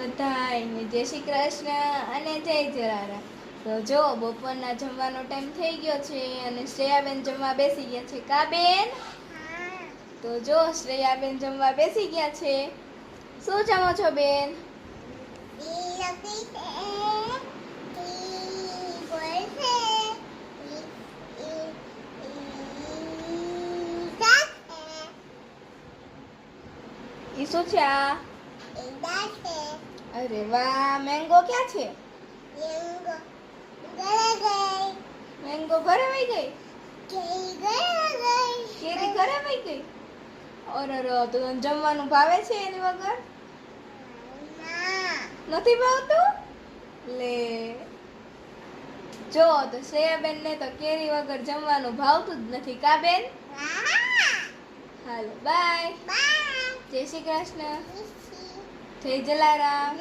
બધાયને જય શ્રી કૃષ્ણ અને જય જલારામ. તો જો બપોરના જમવાનો ટાઈમ થઈ ગયો છે અને શ્રેયાબેન જમવા બેસી ગયા છે. કા બેન? તો જો શ્રેયાબેન જમવા બેસી ગયા છે. શું જમો છો બેન? ઈ શું છે આ? અરે વાહ, મેંગો ક્યાં છે? મેંગો ઘરે વઈ ગઈ? કેરી ઘરે વઈ ગઈ? અરે તો તને જમવાનું ભાવે છે એની વગર? નથી ભાવતું? લે જો તો શ્રેયાબેન ને તો કેરી વગર જમવાનું ભાવતું જ નથી. કા બેન? હાલો બાય. જય શ્રી કૃષ્ણ. જય જલારામ.